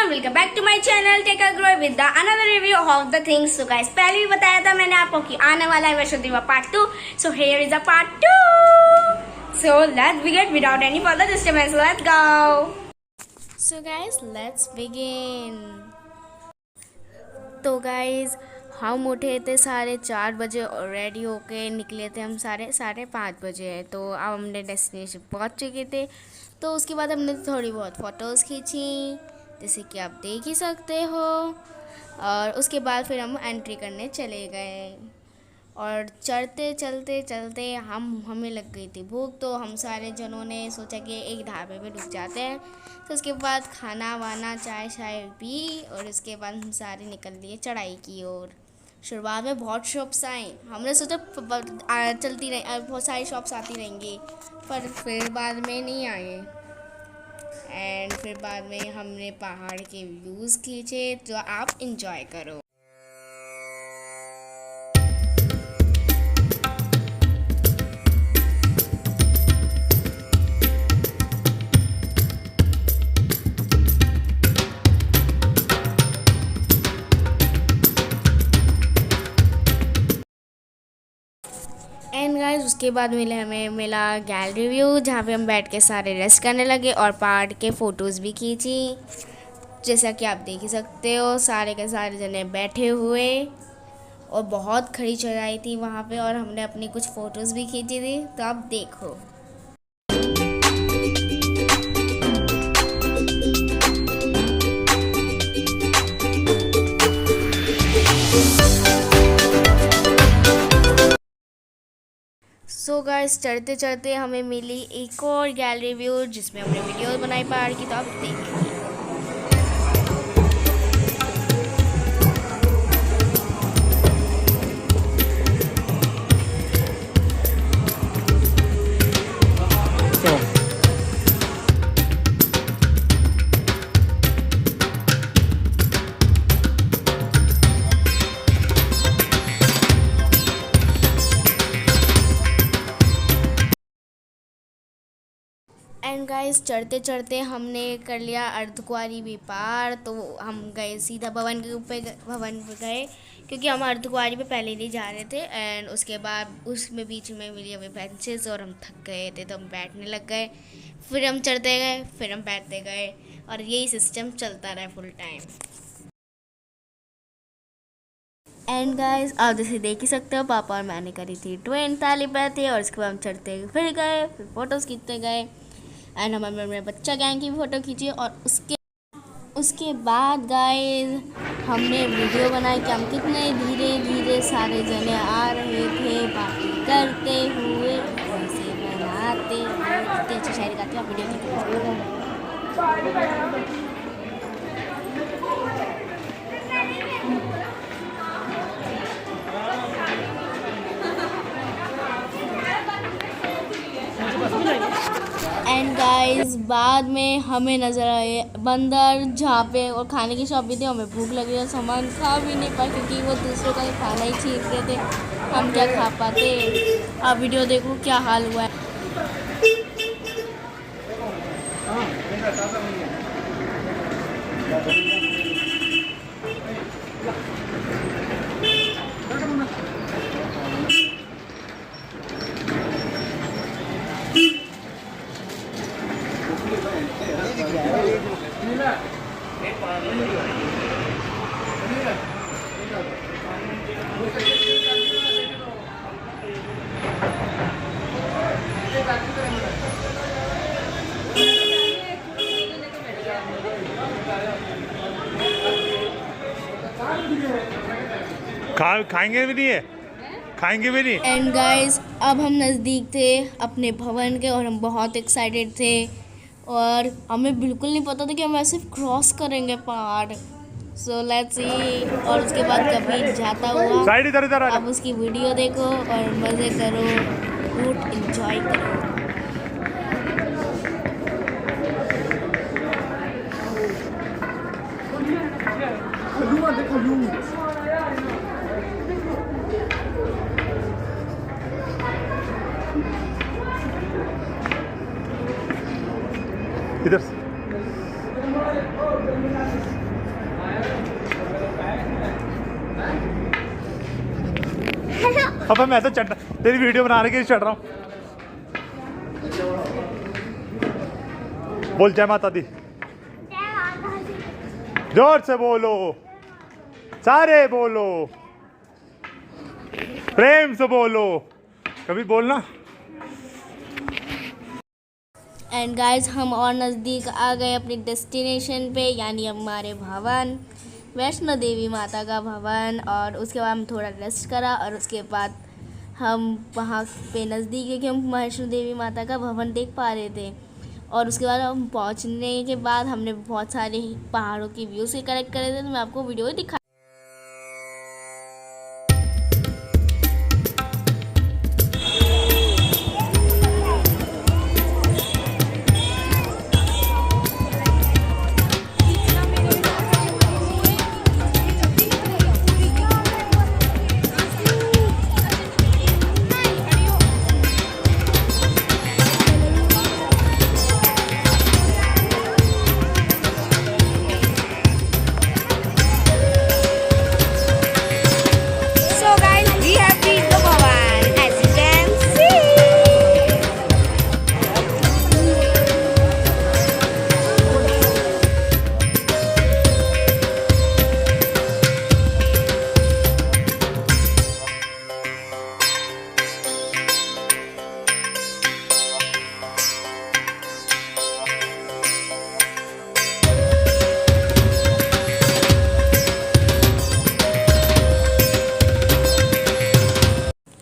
Welcome back to my channel take a grow with the another review of the things. So guys, पहले भी बताया था मैंने आपको कि आने वाला है Vaishno part 2। So here is a part 2। So let's begin without any further disturbance. Let's go. So guys, let's begin. तो गाइस, हम उठे थे 4:30 बजे और रेडी होके निकले थे हम 5:30 बजे। तो अब हमने डेस्टिनेशन पहुंच चुके थे। तो उसके बाद हमने थोड़ी बहुत फ़ोटोज़ खींची, जैसे कि आप देख ही सकते हो। और उसके बाद फिर हम एंट्री करने चले गए और चलते चलते चलते हमें लग गई थी भूख। तो हम सारे जनों ने सोचा कि एक ढाबे पे रुक जाते हैं। तो उसके बाद खाना वाना चाय शाय पी और उसके बाद हम सारे निकल लिए चढ़ाई की ओर। शुरुआत में बहुत शॉप्स आए, हमने सोचा चलती रही, बहुत सारी शॉप्स आती रहेंगी, पर फिर बाद में नहीं आए। एंड फिर बाद में हमने पहाड़ के व्यूज़ खींचे जो आप इंजॉय करो। एंड गाइस, उसके बाद हमें मिला गैलरी व्यू, जहाँ पे हम बैठ के सारे रेस्ट करने लगे और पहाड़ के फ़ोटोज़ भी खींची। जैसा कि आप देख ही सकते हो, सारे के सारे जने बैठे हुए और बहुत खड़ी चढ़ाई थी वहाँ पे, और हमने अपनी कुछ फ़ोटोज़ भी खींची थी। तो आप देखो। सो गाइस, चढ़ते चढ़ते हमें मिली एक और गैलरी व्यू जिसमें हमने वीडियो बनाई पहाड़ की। तो आप देखिए। एंड गाइस, चढ़ते चढ़ते हमने कर लिया अर्धकुंवारी भी पार। तो हम गए सीधा भवन पे गए, क्योंकि हम अर्धकुंवारी पे पहले नहीं जा रहे थे। एंड उसके बाद उसमें बीच में मिली हमें बेंचेस और हम थक गए थे, तो हम बैठने लग गए। फिर हम चढ़ते गए, फिर हम बैठते गए, और यही सिस्टम चलता रहा फुल टाइम। एंड गाइस, आप जैसे देख ही सकते हो, पापा और मैंने करी थी ट्विन ताली बैठे, और उसके बाद हम चढ़ते फिर गए, फिर फ़ोटोज़ खींचते गए। एंड हमने बच्चा गैंग की भी फ़ोटो खींची। और उसके बाद गाइस, हमने वीडियो बनाई कि हम कितने धीरे धीरे सारे जने आ रहे थे पार्टी करते हुए, ऐसे बनाते हुए। कितनी अच्छी शायरी गाती हूँ, आप वीडियो देखो। एंड गाइस, बाद में हमें नज़र आए बंदर, जहाँ पे और खाने की शॉप भी थी। हमें भूख लगी और सामान खा भी नहीं पाए, क्योंकि वो दूसरों का खाना ही छीन रहे थे। हम क्या खा पाते। आप वीडियो देखो क्या हाल हुआ है। खाएंगे भी नहीं है, खाएंगे भी नहीं। एंड गाइस, अब हम नज़दीक थे अपने भवन के, और हम बहुत एक्साइटेड थे, और हमें बिल्कुल नहीं पता था कि हम ऐसे क्रॉस करेंगे पहाड़। So let's see. और उसके बाद कभी जाता हुआ, इधर अब उसकी वीडियो देखो और मज़े करो, फूड इंजॉय करो। इधर से अब मैं तो चढ़ तेरी वीडियो बनाने के लिए चढ़ रहा हूँ। बोल जय माता दी, जोर से बोलो, सारे बोलो, प्रेम से बोलो, कभी बोलना। एंड गाइस हम और नज़दीक आ गए अपनी डेस्टिनेशन पे, यानी हमारे भवन वैष्णो देवी माता का भवन। और उसके बाद हम थोड़ा रेस्ट करा और उसके बाद हम वहाँ पे नज़दीक है कि हम वैष्णो देवी माता का भवन देख पा रहे थे। और उसके बाद हम पहुँचने के बाद हमने बहुत सारे पहाड़ों की व्यूज़ से कलेक्ट करे थे, तो मैं आपको वीडियो दिखा।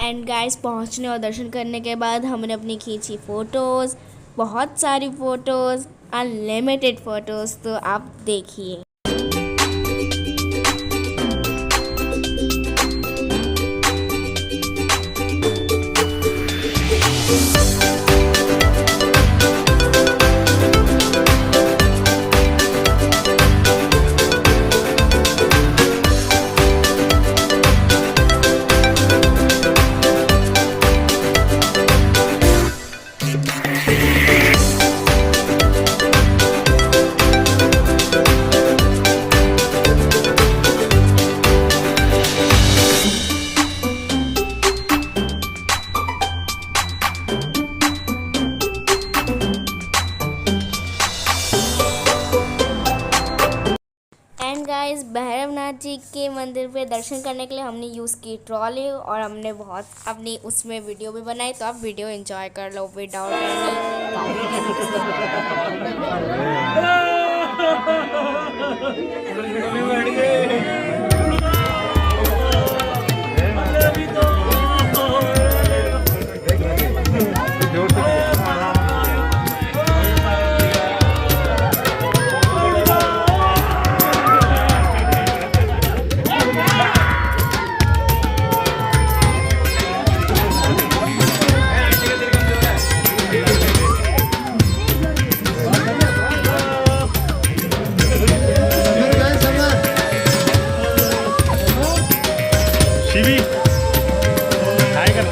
एंड गाइस पहुंचने और दर्शन करने के बाद हमने अपनी खींची फ़ोटोज़, बहुत सारी फ़ोटोज़, अनलिमिटेड फ़ोटोज़, तो आप देखिए। एंड गाइस भैरवनाथ जी के मंदिर पे दर्शन करने के लिए हमने यूज़ की ट्रॉली और हमने बहुत अपनी उसमें वीडियो भी बनाई, तो आप वीडियो एंजॉय कर लो विदाउट एनी। शिवी हाय कर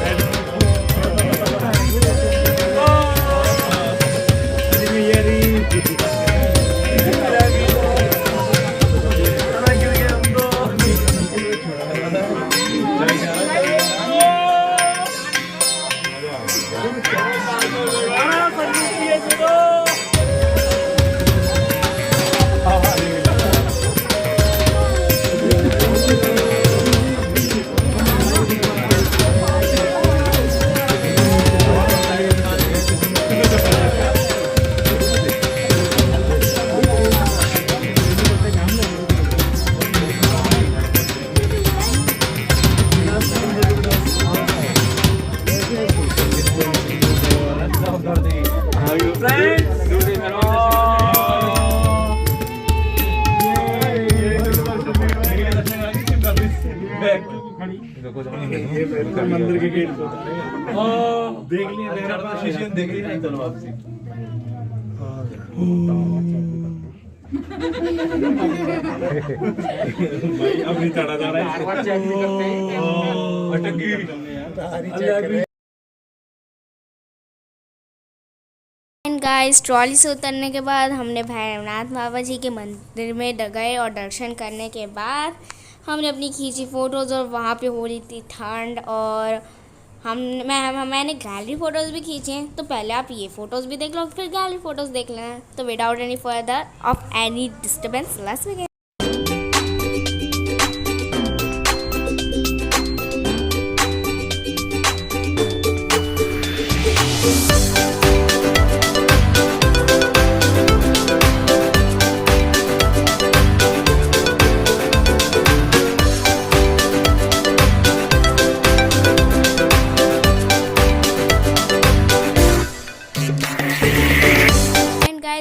मंदिर के गेट देख लिया, देख लिया, चलो वापसी। भाई अब नहीं चढ़ा जा रहा है। गाइस ट्रॉली से उतरने के बाद हमने भैरवनाथ बाबा जी के मंदिर में गए और दर्शन करने के बाद हमने अपनी खींची फ़ोटोज़ और वहाँ पे हो रही थी ठंड और मैंने गैलरी फ़ोटोज़ भी खींचे हैं। तो पहले आप ये फ़ोटोज़ भी देख लो फिर गैलरी फ़ोटोज़ देख लेना। तो without any further of any disturbance let's begin.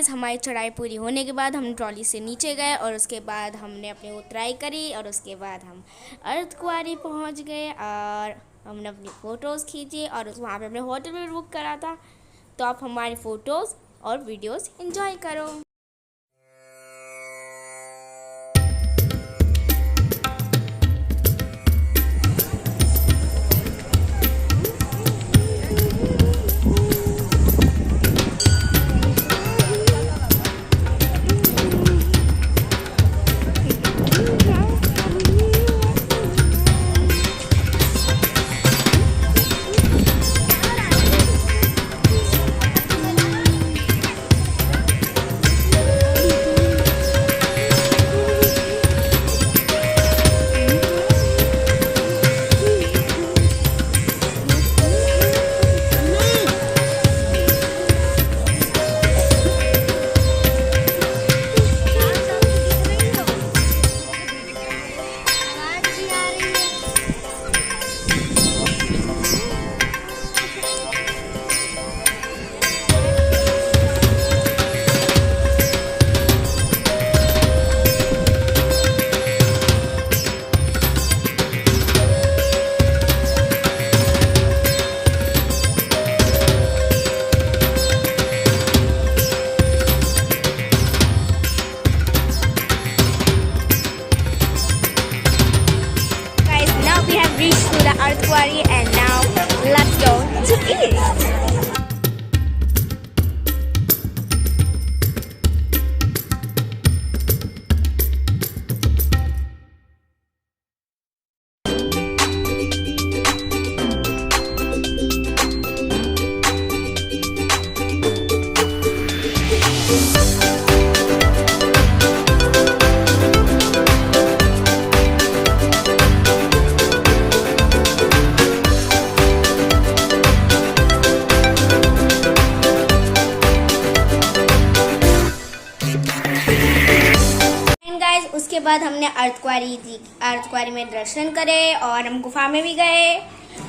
हमारी चढ़ाई पूरी होने के बाद हम ट्रॉली से नीचे गए और उसके बाद हमने अपनी उतराई करी और उसके बाद हम अर्धकुंवारी पहुंच गए और हमने अपनी फ़ोटोज़ खींची और वहाँ पे हमने होटल भी बुक करा था। तो आप हमारी फ़ोटोज़ और वीडियोज़ एंजॉय करो। Reached to the Arthquarry and now let's go to eat. उसके बाद हमने अर्धकुंवारी में दर्शन करे और हम गुफा में भी गए।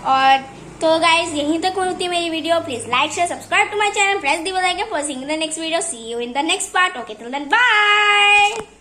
और तो गाइज यहीं तक होती है मेरी video. Please like share subscribe to my channel, press the bell icon for seeing the next video. See you in the next part. Okay till then bye.